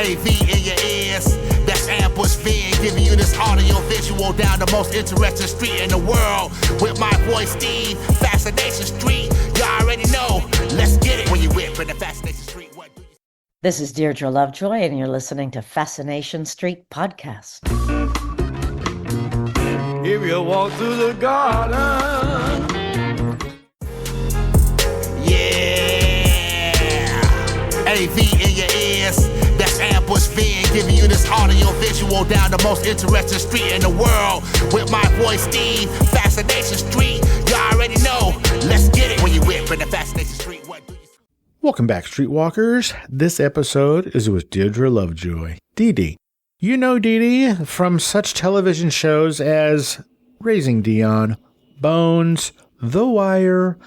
AV in your ears, that's ambush being giving you this audio visual down the most interesting street in the world. With my voice, Steve, Fascination Street. You already know, let's get it. When you whip in the Fascination Street, what do you... This is Deirdre Lovejoy, and you're listening to Fascination Street Podcast. If you walk through the garden. AV in your ears, that's ambush being giving you this audio visual down the most interesting street in the world. With my voice, Steve, Fascination Street. You already know, let's get it. When you whip in the Fascination Street, what do you... Welcome back, Streetwalkers. This episode is with Deirdre Lovejoy. Dee. You know Dee from such television shows as Raising Dion, Bones, The Wire,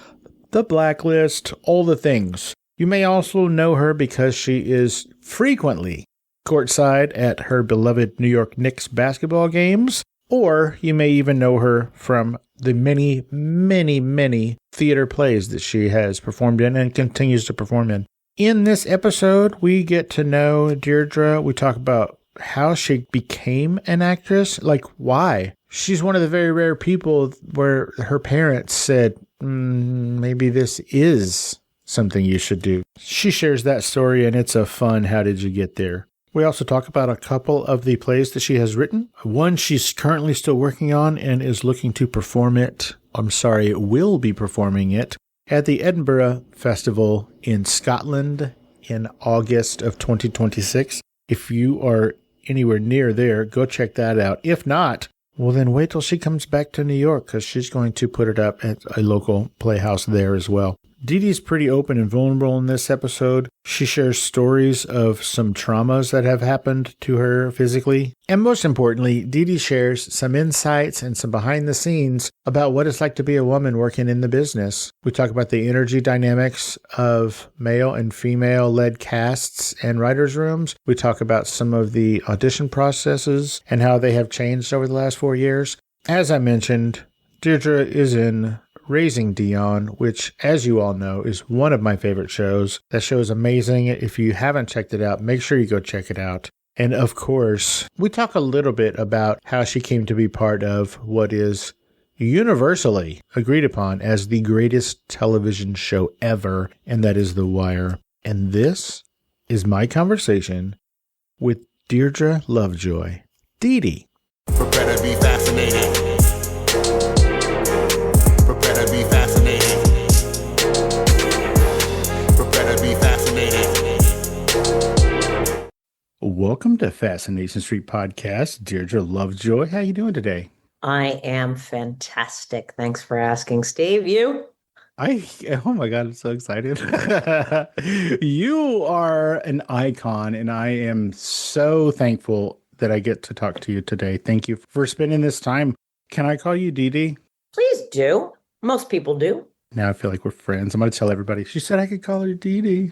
The Blacklist, all the things. You may also know her because she is frequently courtside at her beloved New York Knicks basketball games, or you may even know her from the many, many, many theater plays that she has performed in and continues to perform in. In this episode, we get to know Deirdre. We talk about how she became an actress, like why. She's one of the very rare people where her parents said, maybe this is something you should do. She shares that story, and it's a fun how did you get there. We also talk about a couple of the plays that she has written. One she's currently still working on and is looking to perform it. Will be performing it at the Edinburgh Festival in Scotland in August of 2026. If you are anywhere near there, go check that out. If not, well, then wait till she comes back to New York because she's going to put it up at a local playhouse there as well. Dee's pretty open and vulnerable in this episode. She shares stories of some traumas that have happened to her physically. And most importantly, Dee shares some insights and some behind the scenes about what it's like to be a woman working in the business. We talk about the energy dynamics of male and female led casts and writers' rooms. We talk about some of the audition processes and how they have changed over the last 4 years. As I mentioned, Deirdre is in Raising Dion, which, as you all know, is one of my favorite shows. That show is amazing. If you haven't checked it out, make sure you go check it out. And of course, we talk a little bit about how she came to be part of what is universally agreed upon as the greatest television show ever, and that is The Wire. And this is my conversation with Deirdre Lovejoy. Dee. Prepare to be fascinated. Prepare to be fascinated. Prepare to be fascinated. Welcome to Fascination Street Podcast. Deirdre Lovejoy, how you doing today? I am fantastic. Thanks for asking, Steve. You? Oh my God, I'm so excited. You are an icon, and I am so thankful that I get to talk to you today. Thank you for spending this time. Can I call you Dee? Please do. Most people do. Now I feel like we're friends. I'm going to tell everybody. She said I could call her Dee.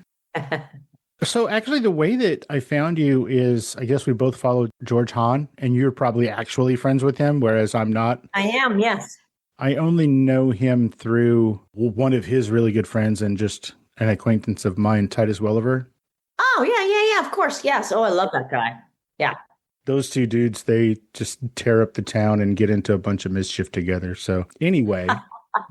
So actually, the way that I found you is, I guess we both followed George Hahn, and you're probably actually friends with him, whereas I'm not. I am, yes. I only know him through one of his really good friends and just an acquaintance of mine, Titus Welliver. Oh, yeah, of course, yes. Oh, I love that guy. Yeah. Those two dudes, they just tear up the town and get into a bunch of mischief together. So anyway,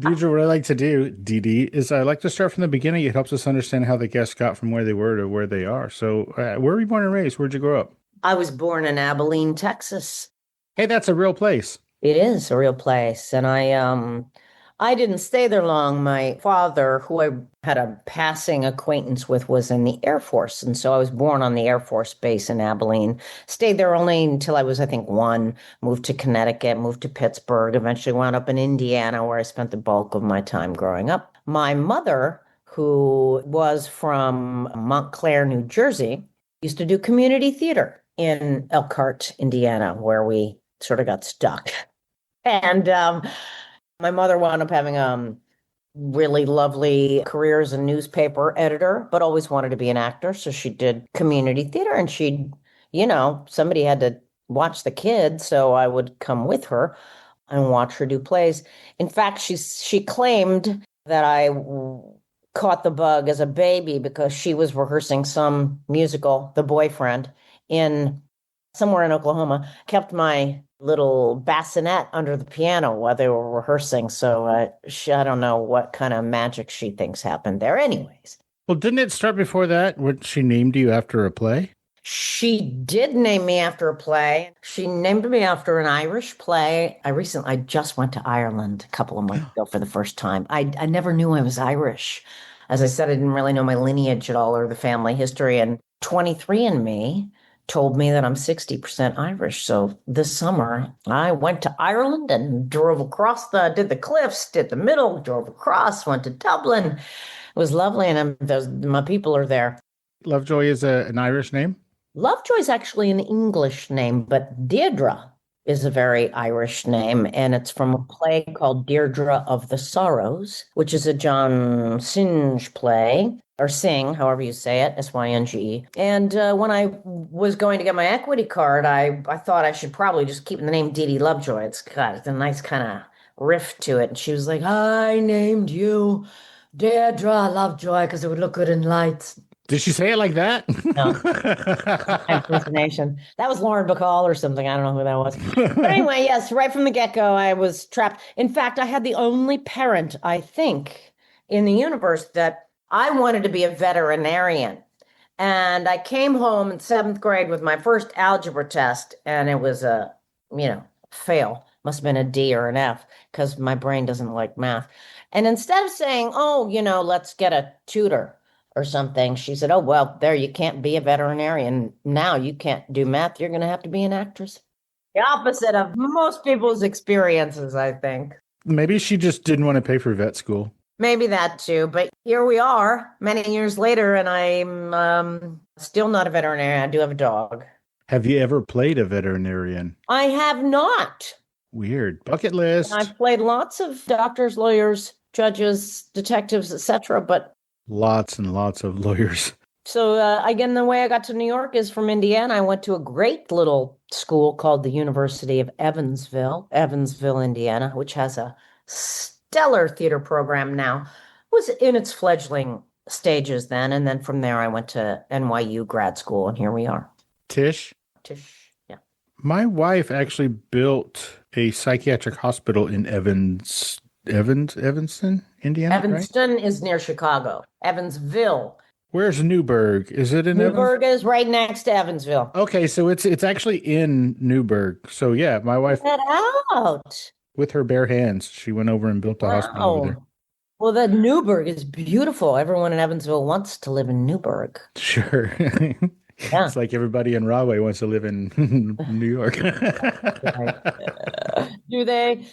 Deirdre, what I like to do, Dee, is I like to start from the beginning. It helps us understand how the guests got from where they were to where they are. So where were you born and raised? Where'd you grow up? I was born in Abilene, Texas. Hey, that's a real place. It is a real place. And I didn't stay there long. My father, who I had a passing acquaintance with, was in the Air Force. And so I was born on the Air Force Base in Abilene. Stayed there only until I was, I think, 1. Moved to Connecticut, moved to Pittsburgh, eventually wound up in Indiana, where I spent the bulk of my time growing up. My mother, who was from Montclair, New Jersey, used to do community theater in Elkhart, Indiana, where we sort of got stuck. And my mother wound up having really lovely career as a newspaper editor, but always wanted to be an actor. So she did community theater, and somebody had to watch the kids. So I would come with her and watch her do plays. In fact, she claimed that I caught the bug as a baby because she was rehearsing some musical, The Boyfriend, in somewhere in Oklahoma, kept my little bassinet under the piano while they were rehearsing. So I don't know what kind of magic she thinks happened there. Anyways, Well, didn't it start before that when she named you after a play? she did name me after a play. She named me after an Irish play. I just went to Ireland a couple of months ago for the first time. I never knew I was Irish. As I said, I didn't really know my lineage at all or the family history. And 23andMe told me that I'm 60% Irish. So this summer I went to Ireland and drove across did the cliffs, did the middle, drove across, went to Dublin. It was lovely. And my people are there. Lovejoy is an Irish name? Lovejoy is actually an English name, but Deirdre is a very Irish name, and it's from a play called Deirdre of the Sorrows, which is a John Synge play, or Sing, however you say it, Synge. And when I was going to get my equity card, I thought I should probably just keep the name Dee Lovejoy. It's a nice kind of riff to it. And she was like, I named you Deirdre Lovejoy because it would look good in lights. Did she say it like that? No. Impersonation. That was Lauren Bacall or something. I don't know who that was. But anyway, yes, right from the get-go, I was trapped. In fact, I had the only parent, I think, in the universe that I wanted to be a veterinarian. And I came home in 7th grade with my first algebra test, and it was a, fail. Must have been a D or an F, because my brain doesn't like math. And instead of saying, let's get a tutor or something, she said, oh, well, there, you can't be a veterinarian. Now you can't do math. You're going to have to be an actress. The opposite of most people's experiences, I think. Maybe she just didn't want to pay for vet school. Maybe that too. But here we are many years later, and I'm still not a veterinarian. I do have a dog. Have you ever played a veterinarian? I have not. Weird. Bucket list. I've played lots of doctors, lawyers, judges, detectives, etc., but lots and lots of lawyers. So again, the way I got to New York is from Indiana. I went to a great little school called the University of Evansville, Indiana, which has a stellar theater program now. It was in its fledgling stages then. And then from there, I went to NYU grad school, and here we are. Tish, yeah. My wife actually built a psychiatric hospital in Evanston, Indiana. Evanston, right? Is near Chicago. Evansville. Where's Newburgh? Is it in Newburgh is right next to Evansville. Okay, so it's actually in Newburgh. So yeah, my wife Get out. With her bare hands, she went over and built a hospital over there. Well, that Newburgh is beautiful. Everyone in Evansville wants to live in Newburgh. Sure. Yeah. It's like everybody in Rahway wants to live in New York. Do they?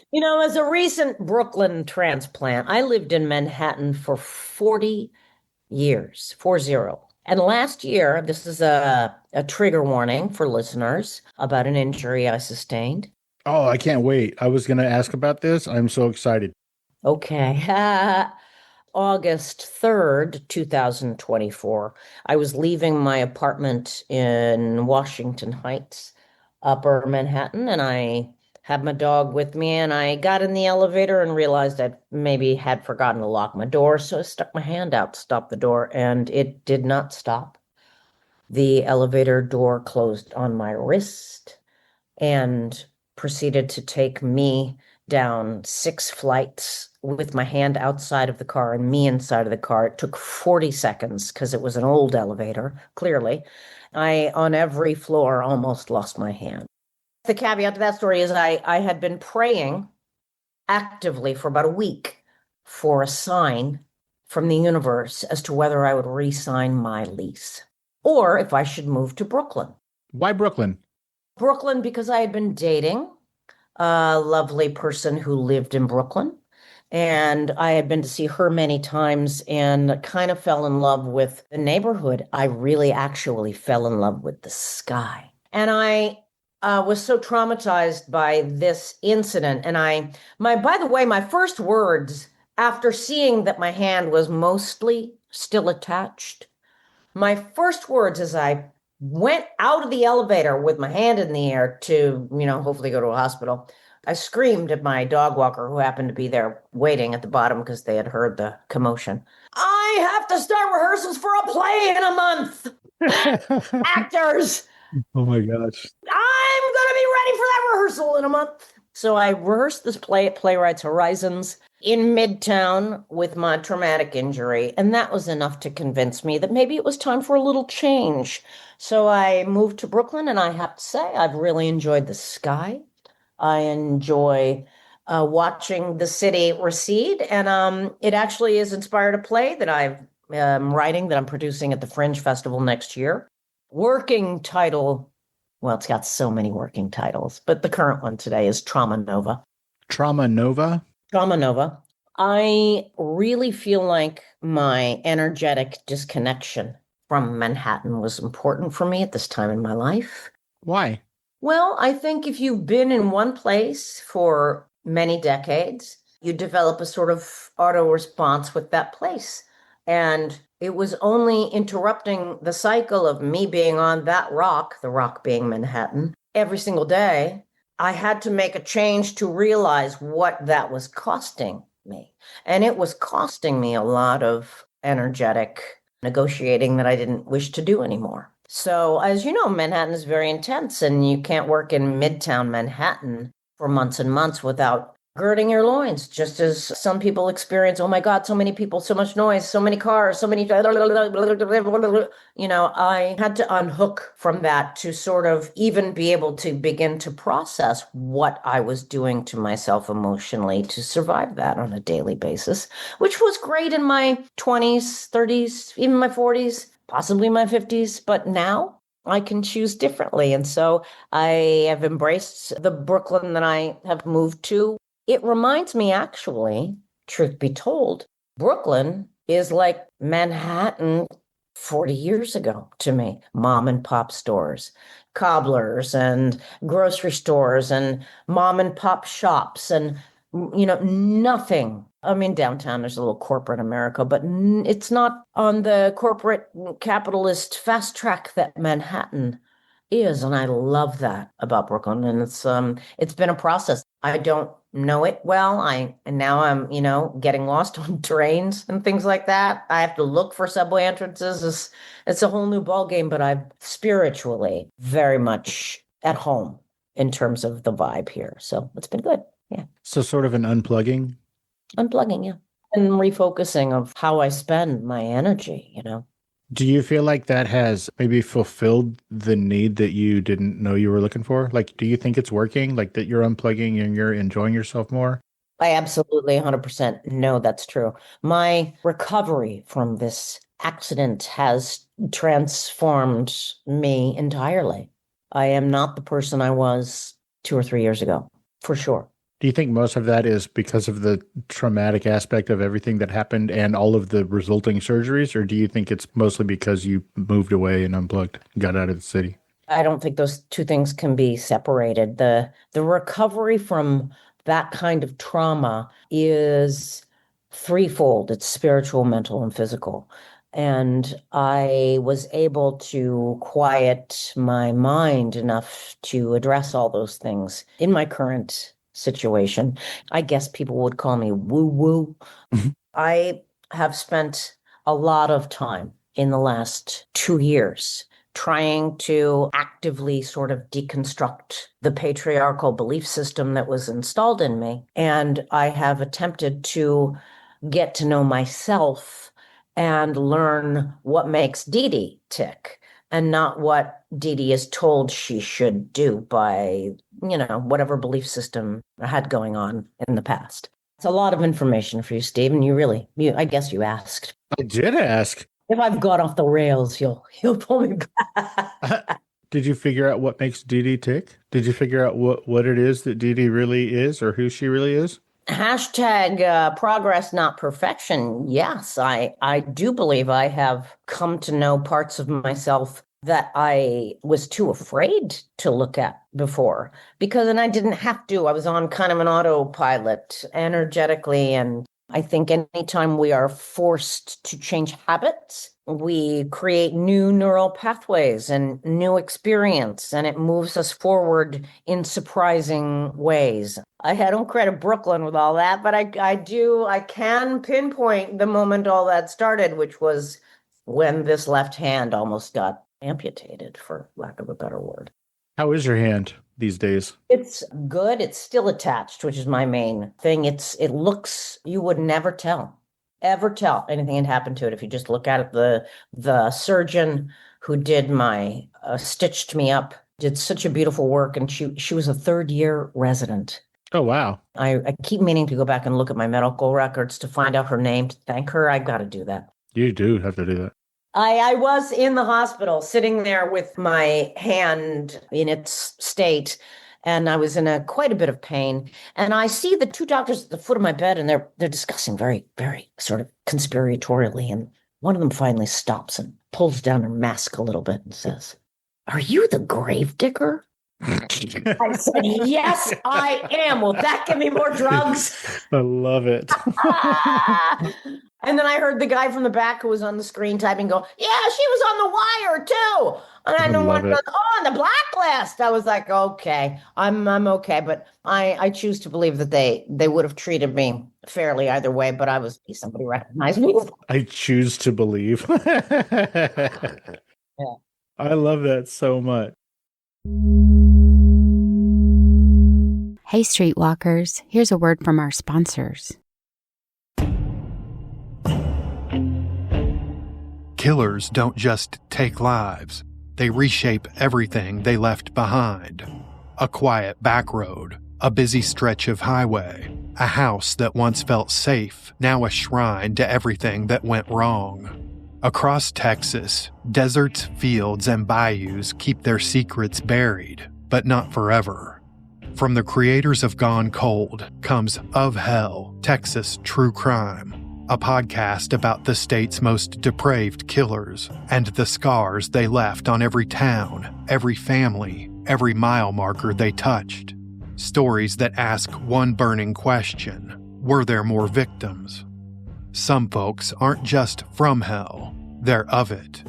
As a recent Brooklyn transplant, I lived in Manhattan for 40 years, 40. And last year, this is a trigger warning for listeners about an injury I sustained. Oh, I can't wait. I was going to ask about this. I'm so excited. Okay. August 3rd, 2024, I was leaving my apartment in Washington Heights, Upper Manhattan, and I had my dog with me, and I got in the elevator and realized I maybe had forgotten to lock my door, so I stuck my hand out to stop the door, and it did not stop. The elevator door closed on my wrist and proceeded to take me down 6 flights with my hand outside of the car and me inside of the car. It took 40 seconds because it was an old elevator, clearly. I, on every floor, almost lost my hand. The caveat to that story is I had been praying actively for about a week for a sign from the universe as to whether I would re-sign my lease or if I should move to Brooklyn. Why Brooklyn? Brooklyn because I had been dating a lovely person who lived in Brooklyn. And I had been to see her many times and kind of fell in love with the neighborhood. I really actually fell in love with the sky. And I was so traumatized by this incident. And by the way, my first words after seeing that my hand was mostly still attached, my first words as I went out of the elevator with my hand in the air to, hopefully go to a hospital, I screamed at my dog walker who happened to be there waiting at the bottom because they had heard the commotion. I have to start rehearsals for a play in a month. Actors, Oh my gosh. I'm going to be ready for that rehearsal in a month. So I rehearsed this play at Playwrights Horizons in Midtown with my traumatic injury. And that was enough to convince me that maybe it was time for a little change. So I moved to Brooklyn, and I have to say, I've really enjoyed the sky. I enjoy watching the city recede. And it actually has inspired a play that I'm writing, that I'm producing at the Fringe Festival next year. Working title, well, it's got so many working titles, but the current one today is Trauma Nova. Trauma Nova? Trauma Nova. I really feel like my energetic disconnection from Manhattan was important for me at this time in my life. Why? Well, I think if you've been in one place for many decades, you develop a sort of auto response with that place. And it was only interrupting the cycle of me being on that rock, the rock being Manhattan, every single day. I had to make a change to realize what that was costing me. And it was costing me a lot of energetic negotiating that I didn't wish to do anymore. So, as you know, Manhattan is very intense, and you can't work in Midtown Manhattan for months and months without girding your loins, just as some people experience, oh my God, so many people, so much noise, so many cars, so many, you know, I had to unhook from that to sort of even be able to begin to process what I was doing to myself emotionally to survive that on a daily basis, which was great in my 20s, 30s, even my 40s, possibly my 50s. But now I can choose differently. And so I have embraced the Brooklyn that I have moved to. It reminds me, actually, truth be told, Brooklyn is like Manhattan 40 years ago to me. Mom and pop stores, cobblers and grocery stores and mom and pop shops and, you know, nothing. I mean, downtown, there's a little corporate America, but it's not on the corporate capitalist fast track that Manhattan is. And I love that about Brooklyn. And it's been a process. I don't know it well. And now I'm, you know, getting lost on trains and things like that. I have to look for subway entrances. It's a whole new ballgame, but I'm spiritually very much at home in terms of the vibe here. So it's been good. Yeah. So sort of an unplugging? Unplugging, yeah. And refocusing of how I spend my energy, you know. Do you feel like that has maybe fulfilled the need that you didn't know you were looking for? Like, do you think it's working? Like that you're unplugging and you're enjoying yourself more? I absolutely 100% know that's true. My recovery from this accident has transformed me entirely. I am not the person I was 2 or 3 years ago, for sure. Do you think most of that is because of the traumatic aspect of everything that happened and all of the resulting surgeries? Or do you think it's mostly because you moved away and unplugged, got out of the city? I don't think those two things can be separated. The recovery from that kind of trauma is threefold. It's spiritual, mental, and physical. And I was able to quiet my mind enough to address all those things in my current situation. I guess people would call me woo-woo. I have spent a lot of time in the last 2 years trying to actively sort of deconstruct the patriarchal belief system that was installed in me. And I have attempted to get to know myself and learn what makes Dee tick, and not what Dee is told she should do by, you know, whatever belief system I had going on in the past. It's a lot of information for you, Steve, and I guess you asked. I did ask. If I've got off the rails, you'll pull me back. Did you figure out what makes Dee tick? Did you figure out what it is that Dee really is, or who she really is? Hashtag progress, not perfection. Yes, I do believe I have come to know parts of myself that I was too afraid to look at before, and I didn't have to. I was on kind of an autopilot energetically and I think anytime we are forced to change habits, we create new neural pathways and new experience, and it moves us forward in surprising ways. I don't credit Brooklyn with all that, but I can pinpoint the moment all that started, which was when this left hand almost got amputated, for lack of a better word. How is your hand these days? It's good. It's still attached, which is my main thing. It looks, you would never ever tell anything had happened to it if you just look at it. The surgeon who did my stitched me up did such a beautiful work, and she was a third-year resident. Oh, wow. I keep meaning to go back and look at my medical records to find out her name, to thank her. I got to do that. You do have to do that. I was in the hospital sitting there with my hand in its state, and I was in quite a bit of pain. And I see the two doctors at the foot of my bed, and they're discussing very, very sort of conspiratorially. And one of them finally stops and pulls down her mask a little bit and says, "Are you the gravedigger?" I said, "Yes, I am. Will that give me more drugs?" I love it. And then I heard the guy from the back who was on the screen typing go, "Yeah, she was on the wire too." And I know one goes, "Oh, on the Blacklist." I was like, okay, I'm okay. But I choose to believe that they would have treated me fairly either way, but somebody recognized me. I choose to believe. Yeah. I love that so much. Hey, Streetwalkers, here's a word from our sponsors. Killers don't just take lives, they reshape everything they left behind. A quiet back road, a busy stretch of highway, a house that once felt safe, now a shrine to everything that went wrong. Across Texas, deserts, fields, and bayous keep their secrets buried, but not forever. From the creators of Gone Cold comes Of Hell, Texas True Crime, a podcast about the state's most depraved killers and the scars they left on every town, every family, every mile marker they touched. Stories that ask one burning question: were there more victims? Some folks aren't just from hell, they're of it.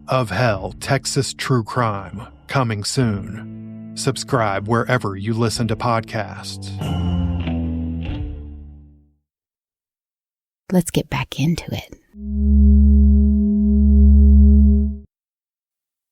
Of Hell, Texas True Crime, coming soon. Subscribe wherever you listen to podcasts. Let's get back into it.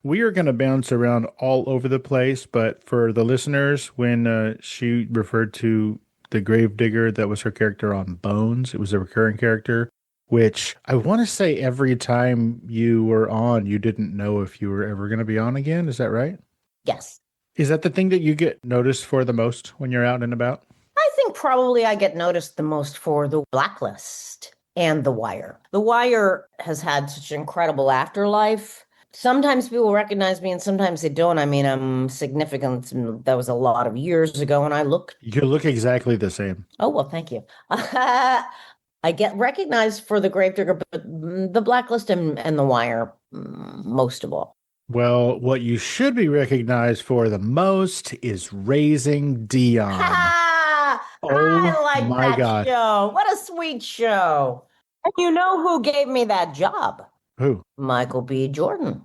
We are going to bounce around all over the place, but for the listeners, when she referred to the gravedigger, that was her character on Bones. It was a recurring character, which I want to say every time you were on, you didn't know if you were ever going to be on again. Is that right? Yes. Is that the thing that you get noticed for the most when you're out and about? I think probably I get noticed the most for the Blacklist and The Wire. The Wire has had such an incredible afterlife. Sometimes people recognize me and sometimes they don't. I mean, I'm significant. That was a lot of years ago, and You look exactly the same. Oh, well, thank you. I get recognized for the Gravedigger, but the Blacklist and The Wire, most of all. Well, what you should be recognized for the most is Raising Dion. I like my that God. show. What a sweet show. And you know who gave me that job? Who? Michael B. Jordan.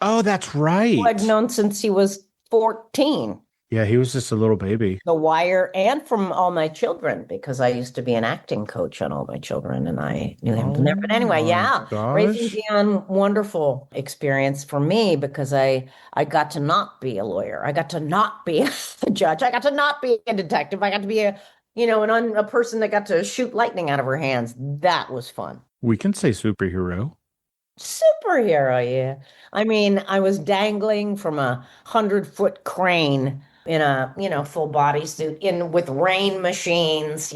Oh, that's right. Who I'd known since he was 14. Yeah, he was just a little baby. The Wire and from All My Children, because I used to be an acting coach on All My Children, and I knew him from there. But anyway, yeah, gosh. Raising Dion, wonderful experience for me because I got to not be a lawyer. I got to not be a judge. I got to not be a detective. I got to be a person that got to shoot lightning out of her hands. That was fun. We can say superhero. Superhero, yeah. I mean, I was dangling from a 100-foot crane in a, full bodysuit with rain machines,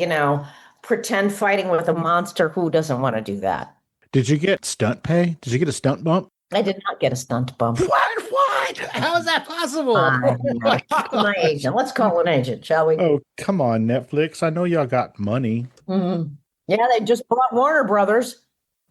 pretend fighting with a monster. Who doesn't want to do that? Did you get stunt pay? Did you get a stunt bump? I did not get a stunt bump. What? How is that possible? Talk to my agent. Let's call an agent, shall we? Oh, come on, Netflix. I know y'all got money. Mm-hmm. Yeah, they just bought Warner Brothers.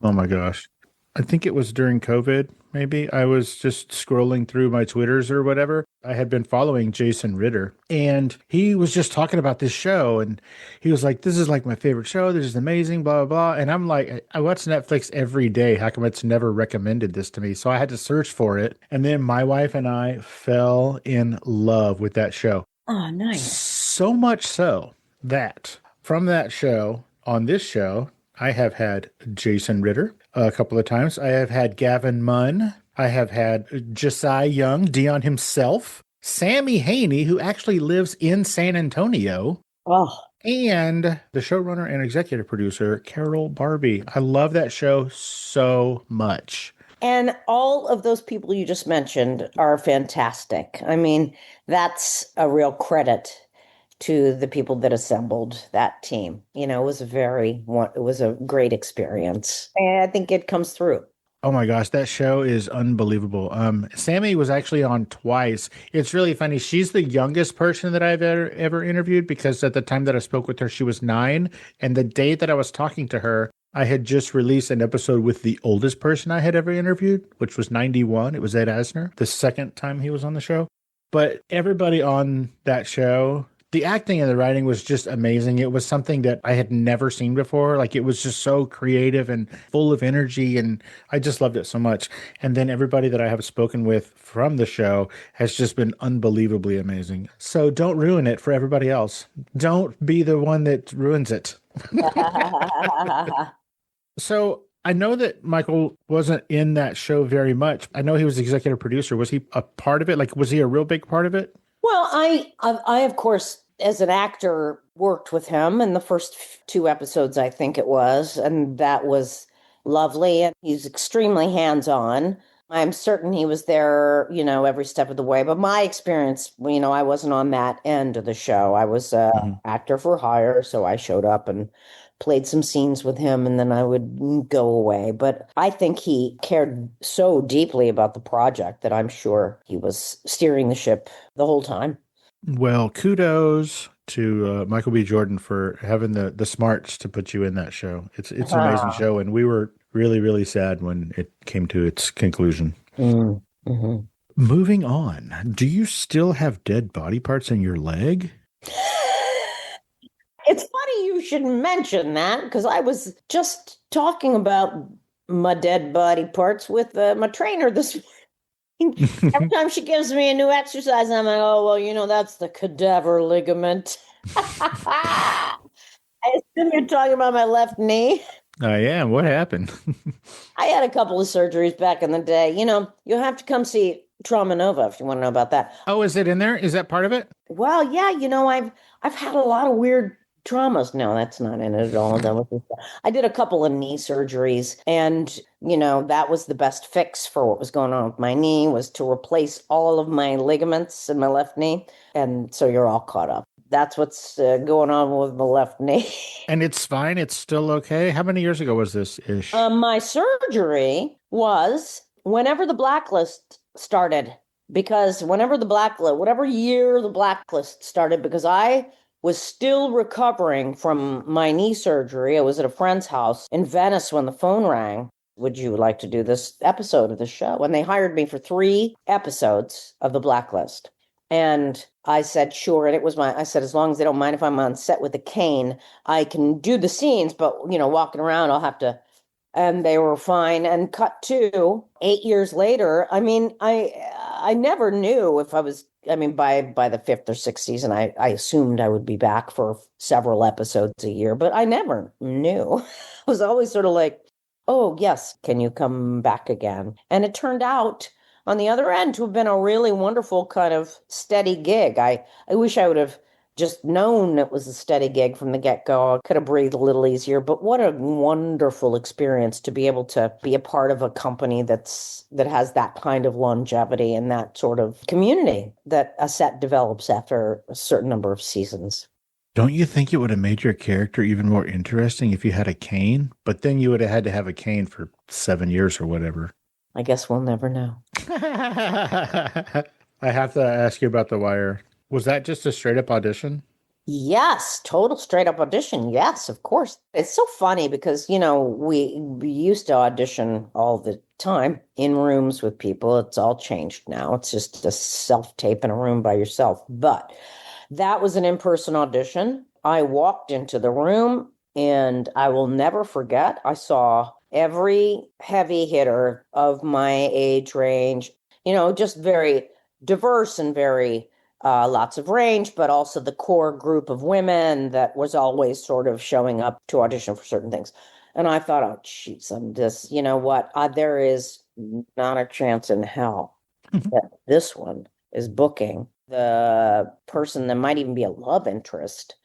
Oh my gosh. I think it was during COVID. maybe. I was just scrolling through my Twitters or whatever. I had been following Jason Ritter, and he was just talking about this show, and he was like, this is like my favorite show. This is amazing, blah, blah, blah. And I'm like, I watch Netflix every day. How come it's never recommended this to me? So I had to search for it. And then my wife and I fell in love with that show. Oh, nice. So much so that from that show, on this show, I have had Jason Ritter a couple of times. I have had Gavin Munn. I have had Josiah Young, Dion himself, Sammy Haney, who actually lives in San Antonio. Oh, And the showrunner and executive producer, Carol Barbie. I love that show so much. and all of those people you just mentioned are fantastic. I mean, that's a real credit to the people that assembled that team. You know, it was a great experience. And I think it comes through. Oh my gosh, that show is unbelievable. Sammy was actually on twice. It's really funny. She's the youngest person that I've ever interviewed because at the time that I spoke with her, she was 9. And the day that I was talking to her, I had just released an episode with the oldest person I had ever interviewed, which was 91. It was Ed Asner, the second time he was on the show. But everybody on that show, the acting and the writing was just amazing. It was something that I had never seen before. Like, it was just so creative and full of energy, and I just loved it so much. And then everybody that I have spoken with from the show has just been unbelievably amazing. So don't ruin it for everybody else. Don't be the one that ruins it. So I know that Michael wasn't in that show very much. I know he was executive producer. Was he a part of it? Like, was he a real big part of it? Well, I of course, as an actor, worked with him in the first 2 episodes, I think it was, and that was lovely. And he's extremely hands-on. I'm certain he was there, you know, every step of the way. But my experience, you know, I wasn't on that end of the show. I was an actor for hire, so I showed up and played some scenes with him, and then I would go away. But I think he cared so deeply about the project that I'm sure he was steering the ship the whole time. Well, kudos to Michael B. Jordan for having the smarts to put you in that show. It's an amazing show, and we were really, really sad when it came to its conclusion. Mm-hmm. Moving on, do you still have dead body parts in your leg? It's funny you should mention that, because I was just talking about my dead body parts with my trainer this morning. Every time she gives me a new exercise, I'm like, oh, well, you know, that's the cadaver ligament. I assume you're talking about my left knee. I am. What happened? I had a couple of surgeries back in the day. You know, you'll have to come see Trauma Nova if you want to know about that. Oh, is it in there? Is that part of it? Well, yeah, you know, I've had a lot of weird traumas. No, that's not in it at all. I did a couple of knee surgeries, and, you know, that was the best fix for what was going on with my knee, was to replace all of my ligaments in my left knee. And so you're all caught up. That's what's going on with my left knee. And it's fine? It's still okay? How many years ago was this ish? My surgery was whenever the Blacklist started, because whatever year the Blacklist started, because I was still recovering from my knee surgery. I was at a friend's house in Venice when the phone rang. Would you like to do this episode of the show? And they hired me for 3 episodes of the Blacklist. And I said, sure. And I said, as long as they don't mind if I'm on set with a cane, I can do the scenes, but, you know, walking around, I'll have to. And they were fine. And cut to 8 years later. I mean, I never knew if I was, I mean, by the 5th or 6th season, I assumed I would be back for several episodes a year, but I never knew. I was always sort of like, oh, yes, can you come back again? And it turned out on the other end to have been a really wonderful kind of steady gig. I wish I would have just known it was a steady gig from the get-go. I could have breathed a little easier, but what a wonderful experience to be able to be a part of a company that has that kind of longevity and that sort of community that a set develops after a certain number of seasons. Don't you think it would have made your character even more interesting if you had a cane? But then you would have had to have a cane for 7 years or whatever. I guess we'll never know. I have to ask you about The Wire. Was that just a straight up audition? Yes, total straight up audition. Yes, of course. It's so funny because, we used to audition all the time in rooms with people. It's all changed now. It's just a self-tape in a room by yourself. But that was an in-person audition. I walked into the room and I will never forget. I saw every heavy hitter of my age range, just very diverse and very lots of range, but also the core group of women that was always sort of showing up to audition for certain things. And I thought, oh, jeez, I'm just, you know what? There is not a chance in hell that this one is booking the person that might even be a love interest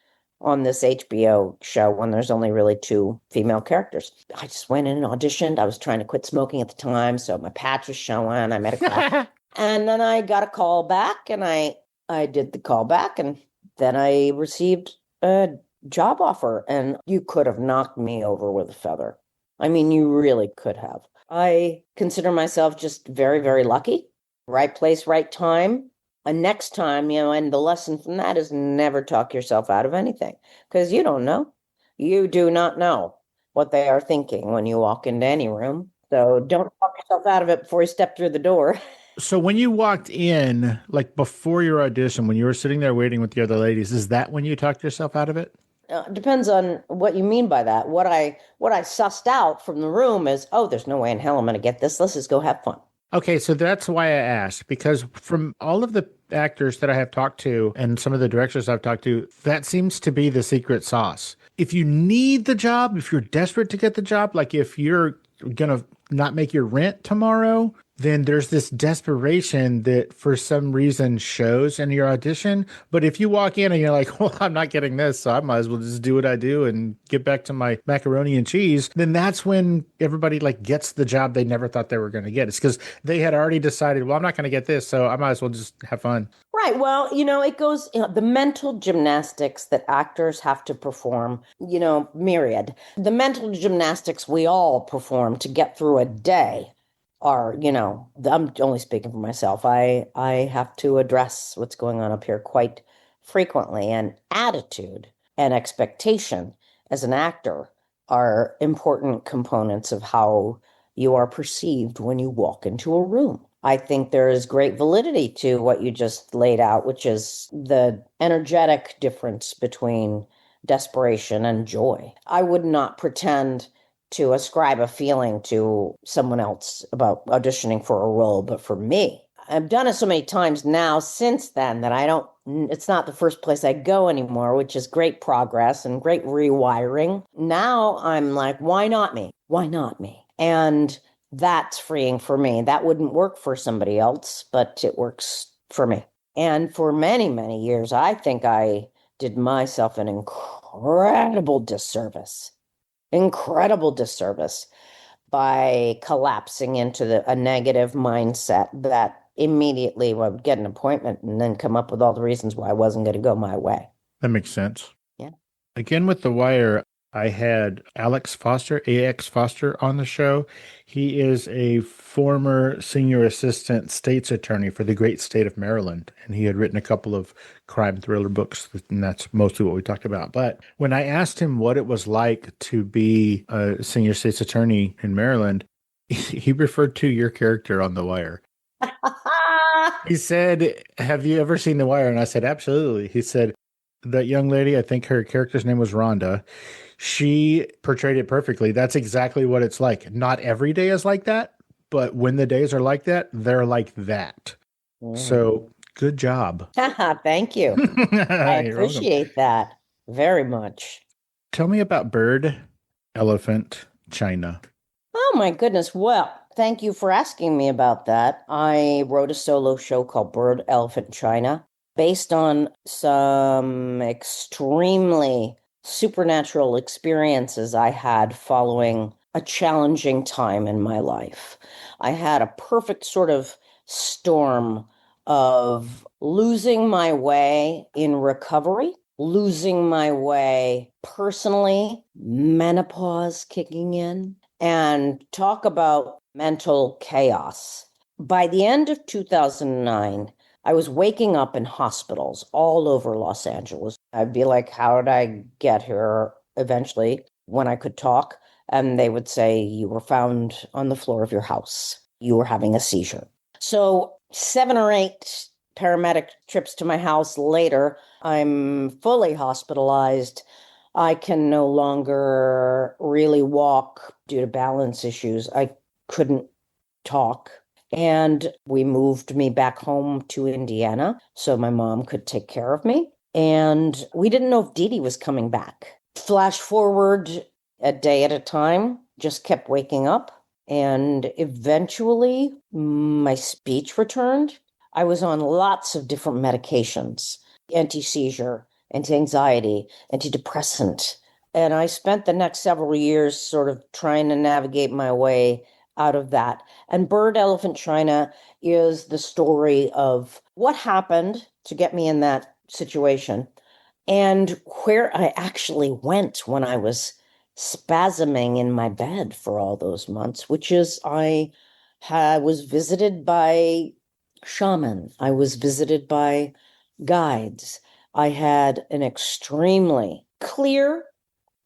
on this HBO show when there's only really two female characters. I just went in and auditioned. I was trying to quit smoking at the time, so my patch was showing. I met a class. And then I got a call back, and I did the call back, and then I received a job offer, and you could have knocked me over with a feather. I mean, you really could have. I consider myself just very, very lucky. Right place, right time. And next time, and the lesson from that is never talk yourself out of anything, because you don't know. You do not know what they are thinking when you walk into any room. So don't talk yourself out of it before you step through the door. So when you walked in, like before your audition, when you were sitting there waiting with the other ladies, is that when you talked yourself out of it? Depends on what you mean by that. What I sussed out from the room is, oh, there's no way in hell I'm going to get this. Let's just go have fun. Okay, so that's why I asked, because from all of the actors that I have talked to and some of the directors I've talked to, that seems to be the secret sauce. If you need the job, if you're desperate to get the job, like if you're going to not make your rent tomorrow, then there's this desperation that for some reason shows in your audition. But if you walk in and you're like, well, I'm not getting this, so I might as well just do what I do and get back to my macaroni and cheese, then that's when everybody like gets the job they never thought they were going to get. It's because they had already decided, well, I'm not going to get this, so I might as well just have fun. Right. Well, it goes, the mental gymnastics that actors have to perform, myriad. The mental gymnastics we all perform to get through a day are, I'm only speaking for myself. I have to address what's going on up here quite frequently. And attitude and expectation as an actor are important components of how you are perceived when you walk into a room. I think there is great validity to what you just laid out, which is the energetic difference between desperation and joy. I would not pretend to ascribe a feeling to someone else about auditioning for a role, but for me, I've done it so many times now since then that it's not the first place I go anymore, which is great progress and great rewiring. Now I'm like, why not me? Why not me? And that's freeing for me. That wouldn't work for somebody else, but it works for me. And for many, many years, I think I did myself an incredible disservice by collapsing into a negative mindset that immediately I would get an appointment and then come up with all the reasons why I wasn't going to go my way. That makes sense. Yeah. Again, with The Wire, I had AX Foster, on the show. He is a former senior assistant state's attorney for the great state of Maryland, and he had written a couple of crime thriller books, and that's mostly what we talked about. But when I asked him what it was like to be a senior state's attorney in Maryland, he referred to your character on The Wire. He said, have you ever seen The Wire? And I said, absolutely. He said, that young lady, I think her character's name was Rhonda. She portrayed it perfectly. That's exactly what it's like. Not every day is like that, but when the days are like that, they're like that. So good job. Thank you. I appreciate that very much. Tell me about Bird, Elephant, China. Oh my goodness. Well, thank you for asking me about that. I wrote a solo show called Bird, Elephant, China, based on some extremely supernatural experiences I had following a challenging time in my life. I had a perfect sort of storm of losing my way in recovery, losing my way personally, menopause kicking in, and talk about mental chaos. By the end of 2009, I was waking up in hospitals all over Los Angeles, I'd be like, how did I get here eventually when I could talk? And they would say, you were found on the floor of your house. You were having a seizure. So 7 or 8 paramedic trips to my house later, I'm fully hospitalized. I can no longer really walk due to balance issues. I couldn't talk. And we moved me back home to Indiana so my mom could take care of me. And we didn't know if Dee Dee was coming back. Flash forward a day at a time, just kept waking up. And eventually my speech returned. I was on lots of different medications, anti-seizure, anti-anxiety, antidepressant. And I spent the next several years sort of trying to navigate my way out of that. And Bird Elephant China is the story of what happened to get me in that situation and where I actually went when I was spasming in my bed for all those months, which is I was visited by shaman. I was visited by guides. I had an extremely clear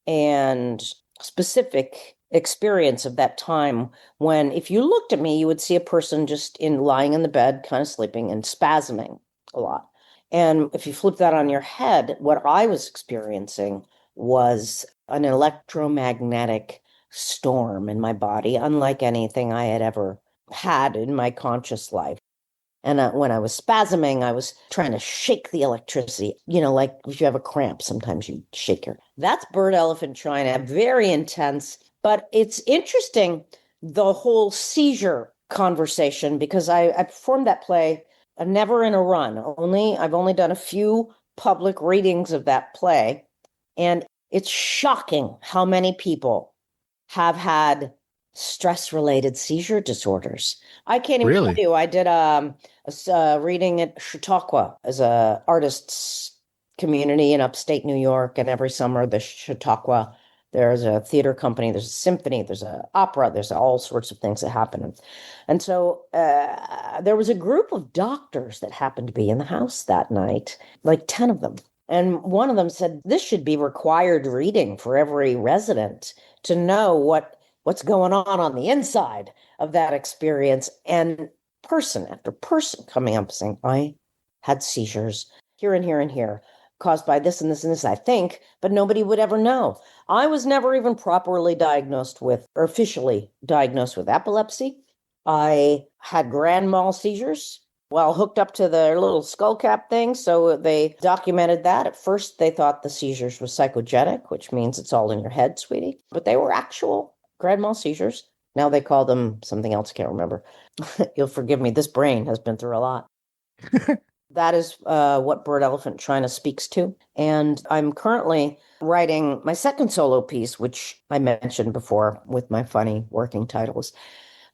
and specific experience of that time when if you looked at me, you would see a person just lying in the bed, kind of sleeping and spasming a lot. And if you flip that on your head, what I was experiencing was an electromagnetic storm in my body, unlike anything I had ever had in my conscious life. And when I was spasming, I was trying to shake the electricity. Like if you have a cramp, sometimes you shake your. That's Bird Elephant China, very intense. But it's interesting, the whole seizure conversation, because I performed that play never in a run. I've only done a few public readings of that play. And it's shocking how many people have had stress-related seizure disorders. I can't even tell you. I did a reading at Chautauqua as a artists community in upstate New York, and every summer the Chautauqua, there's a theater company, there's a symphony, there's an opera, there's all sorts of things that happen. And so there was a group of doctors that happened to be in the house that night, like 10 of them. And one of them said, this should be required reading for every resident to know what's going on the inside of that experience. And person after person coming up saying, I had seizures here and here and here, caused by this and this and this, I think, but nobody would ever know. I was never even properly diagnosed with, or officially diagnosed with epilepsy. I had grand mal seizures while hooked up to their little skull cap thing. So they documented that. At first, they thought the seizures were psychogenic, which means it's all in your head, sweetie. But they were actual grand mal seizures. Now they call them something else. I can't remember. You'll forgive me. This brain has been through a lot. That is what Bird Elephant China speaks to. And I'm currently writing my second solo piece, which I mentioned before with my funny working titles.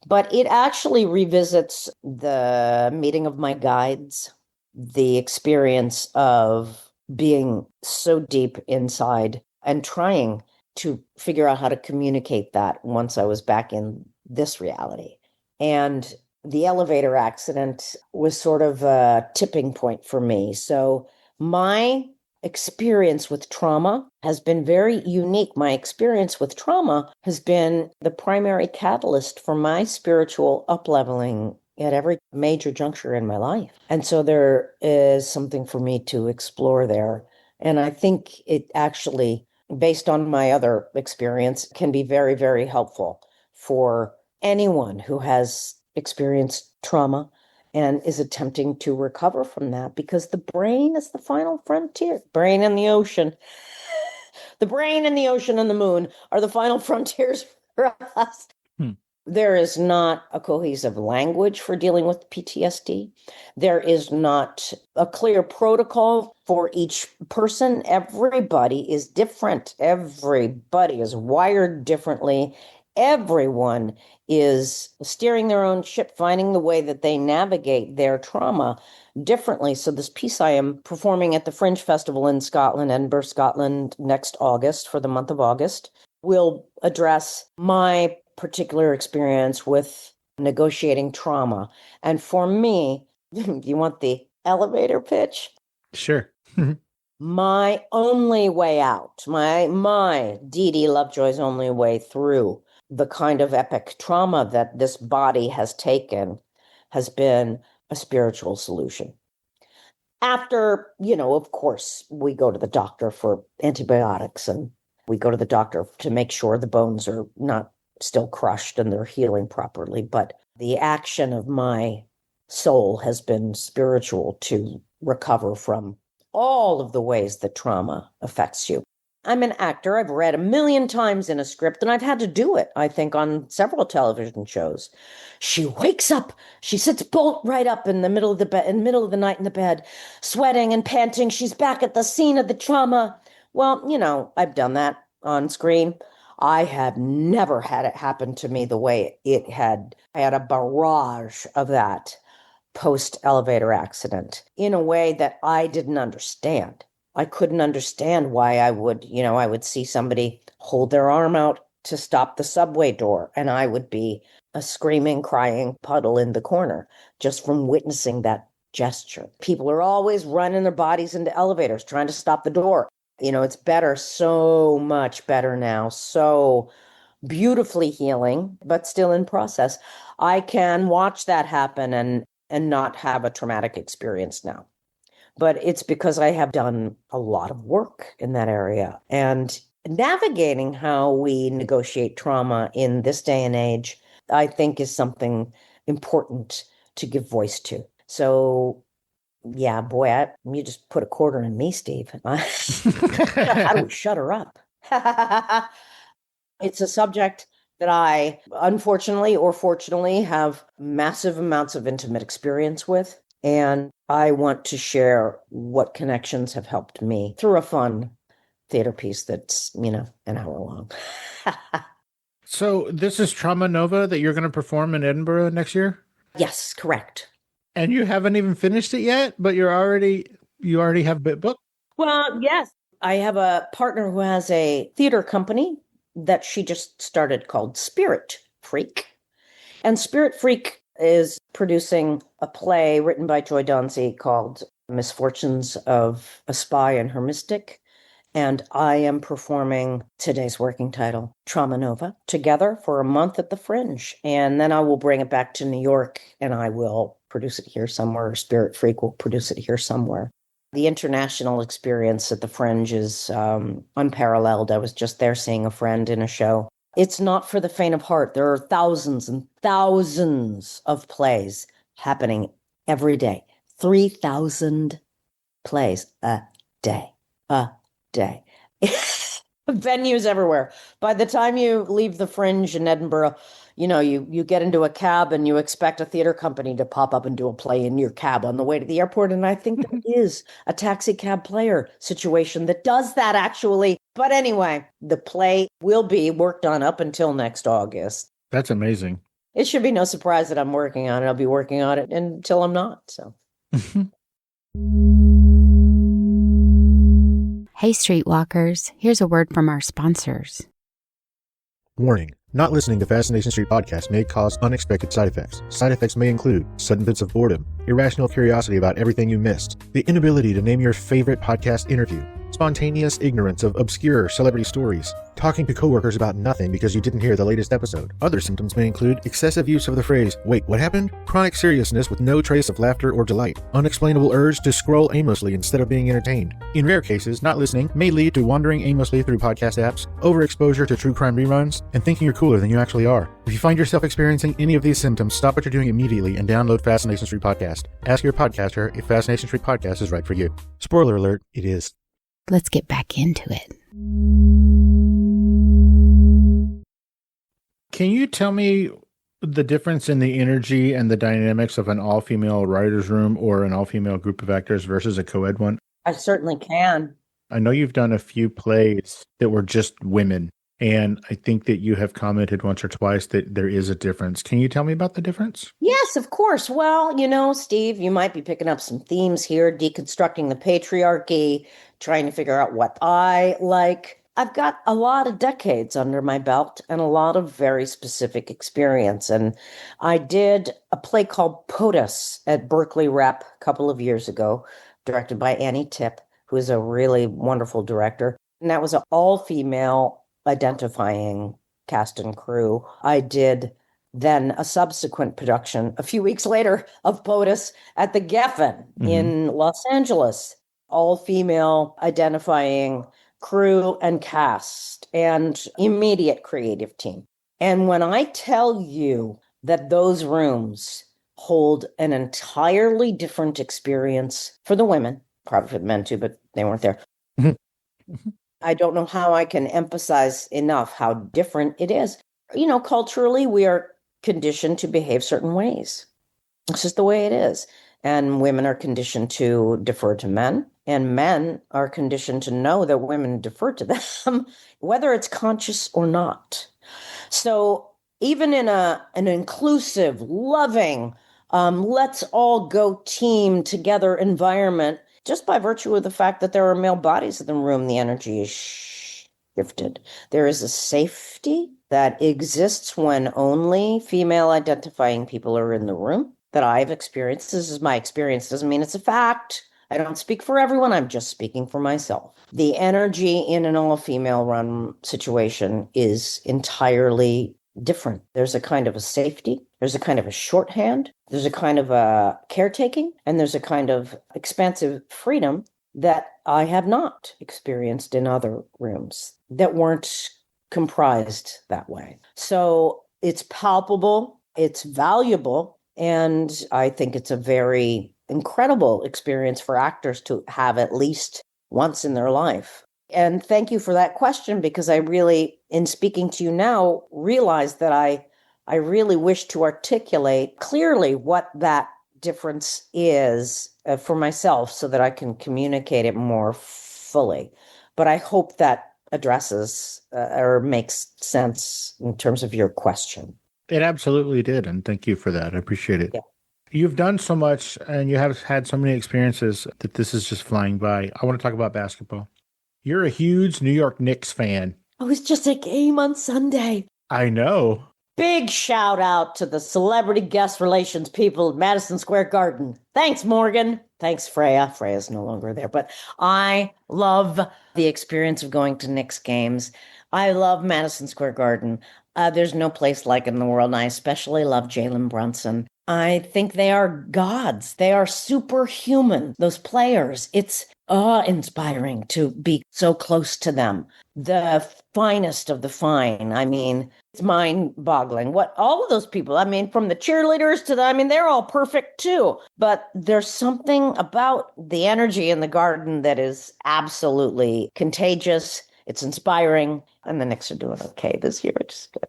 But it actually revisits the meeting of my guides, the experience of being so deep inside and trying to figure out how to communicate that once I was back in this reality. And the elevator accident was sort of a tipping point for me. So my experience with trauma has been very unique. My experience with trauma has been the primary catalyst for my spiritual upleveling at every major juncture in my life. And so there is something for me to explore there. And I think it actually, based on my other experience, can be very, very helpful for anyone who has experienced trauma and is attempting to recover from that, because the brain is the final frontier. Brain and the ocean. The brain and the ocean and the moon are the final frontiers for us. There is not a cohesive language for dealing with PTSD. There is not a clear protocol for each person. Everybody is different. Everybody is wired differently. Everyone is steering their own ship, finding the way that they navigate their trauma differently. So this piece I am performing at the Fringe Festival in Scotland, Edinburgh, Scotland, next August, for the month of August, will address my particular experience with negotiating trauma. And for me, you want the elevator pitch? Sure. my only way out, my Deirdre Lovejoy's only way through the kind of epic trauma that this body has taken has been a spiritual solution. After, of course, we go to the doctor for antibiotics, and we go to the doctor to make sure the bones are not still crushed and they're healing properly. But the action of my soul has been spiritual to recover from all of the ways that trauma affects you. I'm an actor. I've read 1,000,000 times in a script, and I've had to do it, I think, on several television shows. She wakes up. She sits bolt right up in the middle of the bed, in the middle of the night in the bed, sweating and panting. She's back at the scene of the trauma. Well, I've done that on screen. I have never had it happen to me the way it had. I had a barrage of that post-elevator accident in a way that I didn't understand. I couldn't understand why I would see somebody hold their arm out to stop the subway door, and I would be a screaming, crying puddle in the corner just from witnessing that gesture. People are always running their bodies into elevators, trying to stop the door. It's better, so much better now, so beautifully healing, but still in process. I can watch that happen and not have a traumatic experience now. But it's because I have done a lot of work in that area. And navigating how we negotiate trauma in this day and age, I think, is something important to give voice to. So, yeah, boy, you just put a quarter in me, Steve. How do we shut her up? It's a subject that I, unfortunately or fortunately, have massive amounts of intimate experience with. And I want to share what connections have helped me through a fun theater piece that's, an hour long. So this is Trauma Nova that you're going to perform in Edinburgh next year? Yes, correct. And you haven't even finished it yet, but you already have a book? Well, yes. I have a partner who has a theater company that she just started called Spirit Freak. And Spirit Freak is producing a play written by Joy Dauncey called Misfortunes of a Spy and Her Mystic. And I am performing today's working title, Trauma Nova, together for a month at the Fringe. And then I will bring it back to New York and I will produce it here somewhere. Spirit Freak will produce it here somewhere. The international experience at the Fringe is unparalleled. I was just there seeing a friend in a show. It's not for the faint of heart. There are thousands and thousands of plays happening every day. 3,000 plays a day. Venues everywhere. By the time you leave the Fringe in Edinburgh, you get into a cab and you expect a theater company to pop up and do a play in your cab on the way to the airport. And I think there is a taxi cab player situation that does that actually. But anyway, the play will be worked on up until next August. That's amazing. It should be no surprise that I'm working on it. I'll be working on it until I'm not. So. Hey, Streetwalkers, here's a word from our sponsors. Warning. Not listening to Fascination Street podcast may cause unexpected side effects. Side effects may include sudden fits of boredom, irrational curiosity about everything you missed, the inability to name your favorite podcast interview, spontaneous ignorance of obscure celebrity stories, talking to coworkers about nothing because you didn't hear the latest episode. Other symptoms may include excessive use of the phrase, "Wait, what happened?" Chronic seriousness with no trace of laughter or delight, unexplainable urge to scroll aimlessly instead of being entertained. In rare cases, not listening may lead to wandering aimlessly through podcast apps, overexposure to true crime reruns, and thinking you're cooler than you actually are. If you find yourself experiencing any of these symptoms, stop what you're doing immediately and download Fascination Street Podcast. Ask your podcaster if Fascination Street Podcast is right for you. Spoiler alert, it is. Let's get back into it. Can you tell me the difference in the energy and the dynamics of an all-female writer's room or an all-female group of actors versus a co-ed one? I certainly can. I know you've done a few plays that were just women, and I think that you have commented once or twice that there is a difference. Can you tell me about the difference? Yes, of course. Well, Steve, you might be picking up some themes here, deconstructing the patriarchy, trying to figure out what I like. I've got a lot of decades under my belt and a lot of very specific experience. And I did a play called POTUS at Brookly Rep a couple of years ago, directed by Annie Tipp, who is a really wonderful director. And that was an all-female identifying cast and crew. I did then a subsequent production a few weeks later of POTUS at the Geffen in Los Angeles. All-female identifying crew and cast and immediate creative team. And when I tell you that those rooms hold an entirely different experience for the women, probably for the men too, but they weren't there. I don't know how I can emphasize enough how different it is. You know, culturally, we are conditioned to behave certain ways. It's just the way it is. And women are conditioned to defer to men, and men are conditioned to know that women defer to them, whether it's conscious or not. So even in an inclusive, loving, let's all go team together environment, just by virtue of the fact that there are male bodies in the room, the energy is shifted. There is a safety that exists when only female identifying people are in the room that I've experienced. This is my experience. Doesn't mean it's a fact. I don't speak for everyone. I'm just speaking for myself. The energy in an all-female run situation is entirely different. There's a kind of a safety. There's a kind of a shorthand. There's a kind of a caretaking. And there's a kind of expansive freedom that I have not experienced in other rooms that weren't comprised that way. So it's palpable. It's valuable. And I think it's a very incredible experience for actors to have at least once in their life. And thank you for that question, because I really, in speaking to you now, realize that I really wish to articulate clearly what that difference is for myself so that I can communicate it more fully. But I hope that addresses or makes sense in terms of your question. It absolutely did, and thank you for that. I appreciate it. Yeah. You've done so much, and you have had so many experiences that this is just flying by. I want to talk about basketball. You're a huge New York Knicks fan. It was just a game on Sunday. I know. Big shout out to the celebrity guest relations people at Madison Square Garden. Thanks, Morgan. Thanks, Freya. Freya's no longer there, but I love the experience of going to Knicks games. I love Madison Square Garden. There's no place like it in the world, and I especially love Jalen Brunson. I think they are gods. They are superhuman, those players. It's awe-inspiring to be so close to them. The finest of the fine. I mean, it's mind-boggling. What all of those people, I mean, from the cheerleaders to they're all perfect too. But there's something about the energy in the Garden that is absolutely contagious. It's inspiring. And the Knicks are doing okay this year, which is good.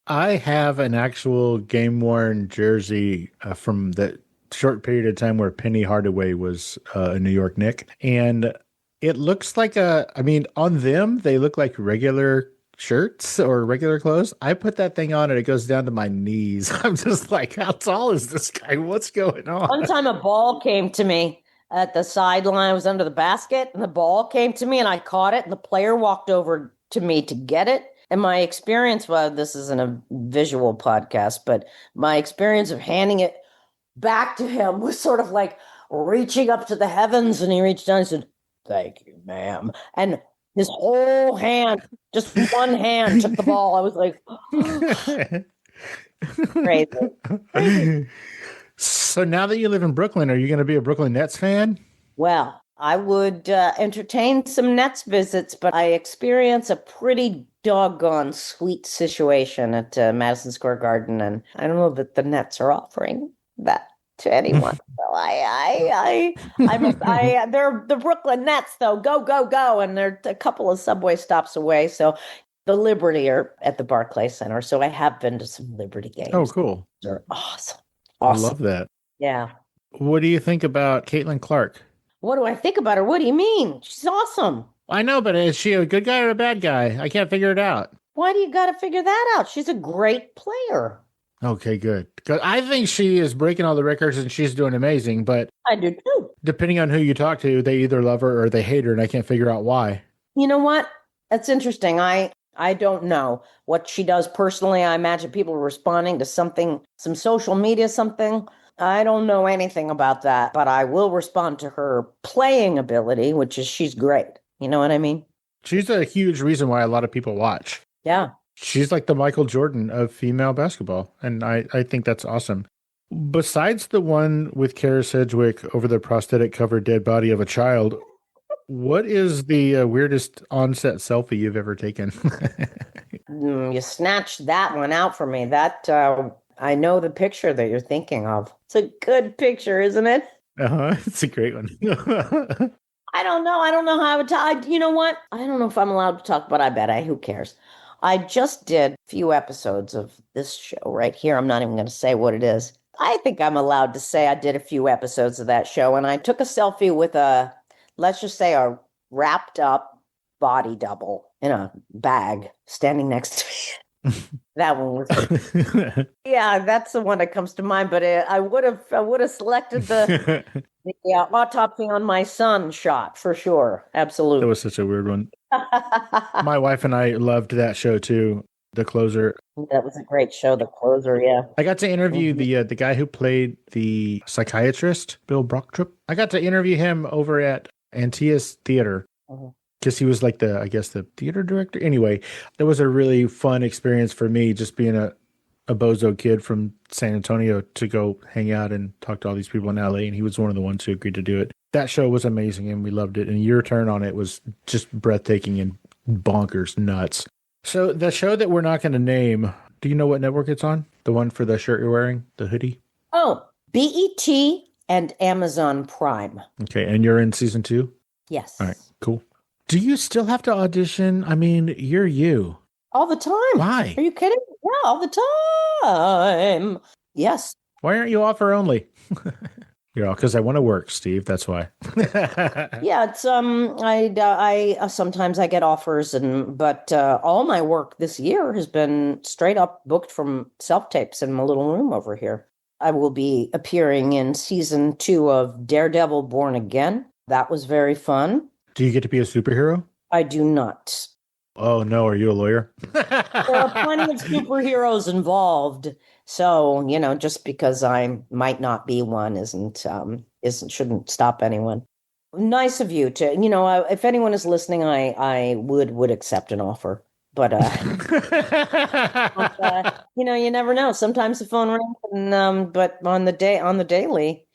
I have an actual game-worn jersey from the short period of time where Penny Hardaway was a New York Knick. And it looks like on them, they look like regular shirts or regular clothes. I put that thing on and it goes down to my knees. I'm just like, how tall is this guy? What's going on? One time a ball came to me at the sideline. I was under the basket and the ball came to me and I caught it and the player walked over to me to get it. And my experience, well, this isn't a visual podcast, but my experience of handing it back to him was sort of like reaching up to the heavens, and he reached down and said, "Thank you, ma'am." And his whole hand, just one hand, took the ball. I was like, crazy. So now that you live in Brooklyn, are you going to be a Brooklyn Nets fan? Well, I would entertain some Nets visits, but I experience a pretty doggone sweet situation at Madison Square Garden, and I don't know that the Nets are offering that to anyone. So they're the Brooklyn Nets, though. Go, go, go. And they're a couple of subway stops away. So the Liberty are at the Barclays Center. So I have been to some Liberty games. Oh, cool. They're awesome. I love that. Yeah. What do you think about Caitlin Clark? What do I think about her? What do you mean? She's awesome. I know, but is she a good guy or a bad guy? I can't figure it out. Why do you got to figure that out? She's a great player. Okay, good. Because I think she is breaking all the records and she's doing amazing, but I do too. Depending on who you talk to, they either love her or they hate her, and I can't figure out why. You know what? That's interesting. I I don't know what she does personally. I imagine people are responding to something, some social media, something. I don't know anything about that, but I will respond to her playing ability, which is she's great. You know what I mean? She's a huge reason why a lot of people watch. Yeah. She's like the Michael Jordan of female basketball, and I think that's awesome. Besides the one with Kara Sedgwick over the prosthetic covered dead body of a child, what is the weirdest on-set selfie you've ever taken? You snatched that one out for me. That I know the picture that you're thinking of. It's a good picture, isn't it? It's a great one. I don't know. I don't know how I would talk. You know what? I don't know if I'm allowed to talk, but I bet who cares? I just did a few episodes of this show right here. I'm not even going to say what it is. I think I'm allowed to say I did a few episodes of that show, and I took a selfie with let's just say a wrapped up body double in a bag standing next to me. That one was, yeah, that's the one that comes to mind. But I would have selected the autopsy on my son shot for sure. Absolutely. That was such a weird one. My wife and I loved that show too. The Closer. That was a great show, The Closer, yeah. I got to interview the guy who played the psychiatrist, Bill Brocktrop. I got to interview him over at Antias Theater because he was like the theater director. Anyway, it was a really fun experience for me just being a bozo kid from San Antonio to go hang out and talk to all these people in LA, and he was one of the ones who agreed to do it. That show was amazing and we loved it, and your turn on it was just breathtaking and bonkers nuts. So the show that we're not going to name, do you know what network it's on? The one for the shirt you're wearing, the hoodie? Oh, BET and Amazon Prime. Okay, and you're in season 2? Yes. All right, cool. Do you still have to audition? I mean, you're you. All the time. Why? Are you kidding? Yeah, all the time. Yes. Why aren't you offer only? Yeah, because I want to work, Steve. That's why. Yeah, it's I sometimes I get offers, but all my work this year has been straight up booked from self-tapes in my little room over here. I will be appearing in season 2 of Daredevil Born Again. That was very fun. Do you get to be a superhero? I do not. Oh, no. Are you a lawyer? There are plenty of superheroes involved. So, just because I might not be one shouldn't stop anyone. Nice of you to, if anyone is listening, I would accept an offer. But, you never know. Sometimes the phone rings, and, but on the daily,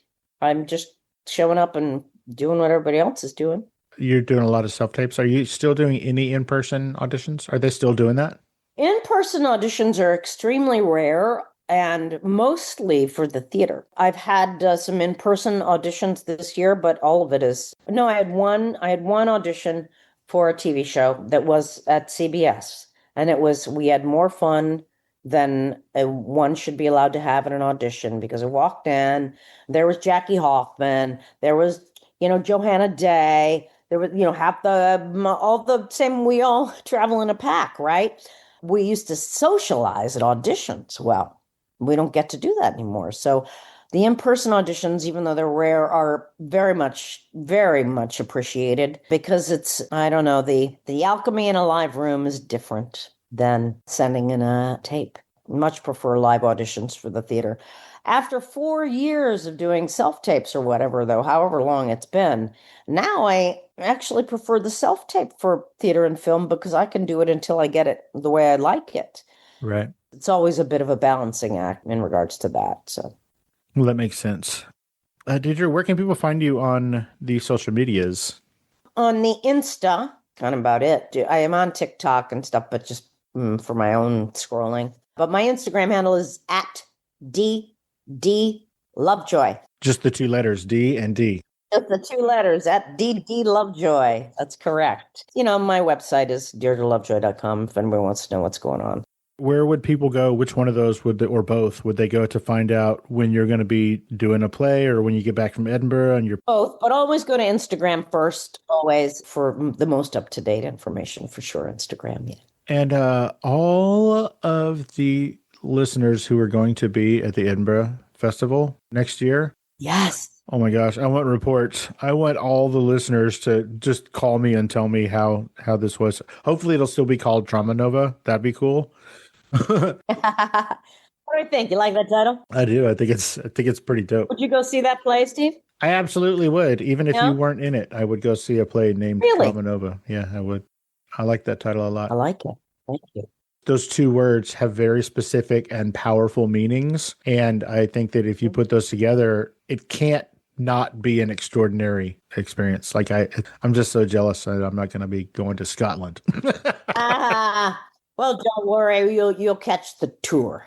I'm just showing up and doing what everybody else is doing. You're doing a lot of self-tapes. Are you still doing any in-person auditions? Are they still doing that? In-person auditions are extremely rare and mostly for the theater. I've had some in-person auditions this year, but all of it is... No, I had one audition for a TV show that was at CBS. And we had more fun than one should be allowed to have in an audition, because I walked in, there was Jackie Hoffman, there was, Johanna Day, there was, all the same, we all travel in a pack, right? We used to socialize at auditions. Well, we don't get to do that anymore. So the in-person auditions, even though they're rare, are very much appreciated, because it's, I don't know, the alchemy in a live room is different than sending in a tape. Much prefer live auditions for the theater. After 4 years of doing self-tapes or whatever, though, however long it's been, now I actually prefer the self-tape for theater and film, because I can do it until I get it the way I like it. Right. It's always a bit of a balancing act in regards to that. So, well, that makes sense. Deirdre, where can people find you on the social medias? On the Insta, kind of about it. I am on TikTok and stuff, but just for my own scrolling. But my Instagram handle is at D Lovejoy. Just the 2 letters, D and D. Just the 2 letters, at D Lovejoy. That's correct. My website is DeirdreLovejoy.com if anybody wants to know what's going on. Where would people go? Which one of those or both would they go to find out when you're going to be doing a play, or when you get back from Edinburgh and you're... Both, but always go to Instagram first, always, for the most up-to-date information, for sure. Instagram, yeah. And all of the listeners who are going to be at the Edinburgh Festival next year. Yes. Oh my gosh, I want reports. I want all the listeners to just call me and tell me how this was. Hopefully it'll still be called Trauma Nova. That'd be cool. What do you think? You like that title? I do. I think it's pretty dope. Would you go see that play, Steve? I absolutely would. Even if Yeah? you weren't in it, I would go see a play named Really? Trauma Nova. Yeah, I would. I like that title a lot. I like it. Thank you. Those two words have very specific and powerful meanings. And I think that if you put those together, it can't not be an extraordinary experience. Like I'm just so jealous that I'm not going to be going to Scotland. Well, don't worry. You'll catch the tour.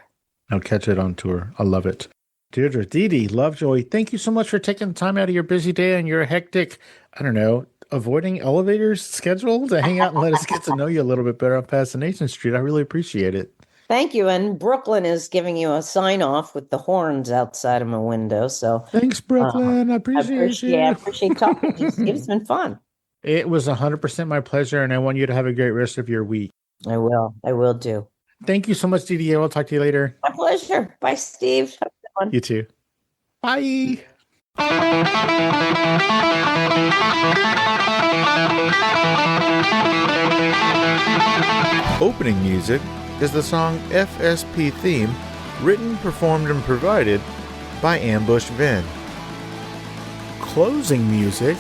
I'll catch it on tour. I love it. Deirdre, Dee Lovejoy, thank you so much for taking the time out of your busy day and your hectic, I don't know, avoiding elevators schedule to hang out and let us get to know you a little bit better on Fascination Street. I really appreciate it. Thank you. And Brooklyn is giving you a sign off with the horns outside of my window. So thanks, Brooklyn. I appreciate you. Yeah, I appreciate talking to you. It's been fun. It was 100% my pleasure, and I want you to have a great rest of your week. I will do. Thank you so much, DDA. I'll talk to you later. My pleasure. Bye, Steve. Have a good one. You too. Bye. Opening music is the song FSP Theme, written, performed, and provided by Ambush Ven. Closing music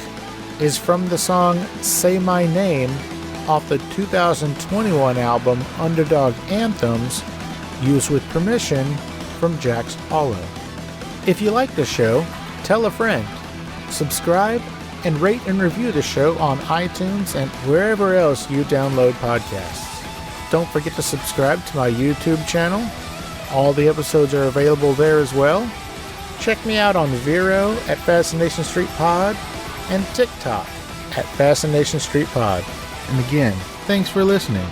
is from the song Say My Name off the 2021 album Underdog Anthems, used with permission from Jax Hollow. If you like the show, tell a friend. Subscribe and rate and review the show on iTunes and wherever else you download podcasts. Don't forget to subscribe to my YouTube channel. All the episodes are available there as well. Check me out on Vero at Fascination Street Pod and TikTok at Fascination Street Pod. And again, thanks for listening.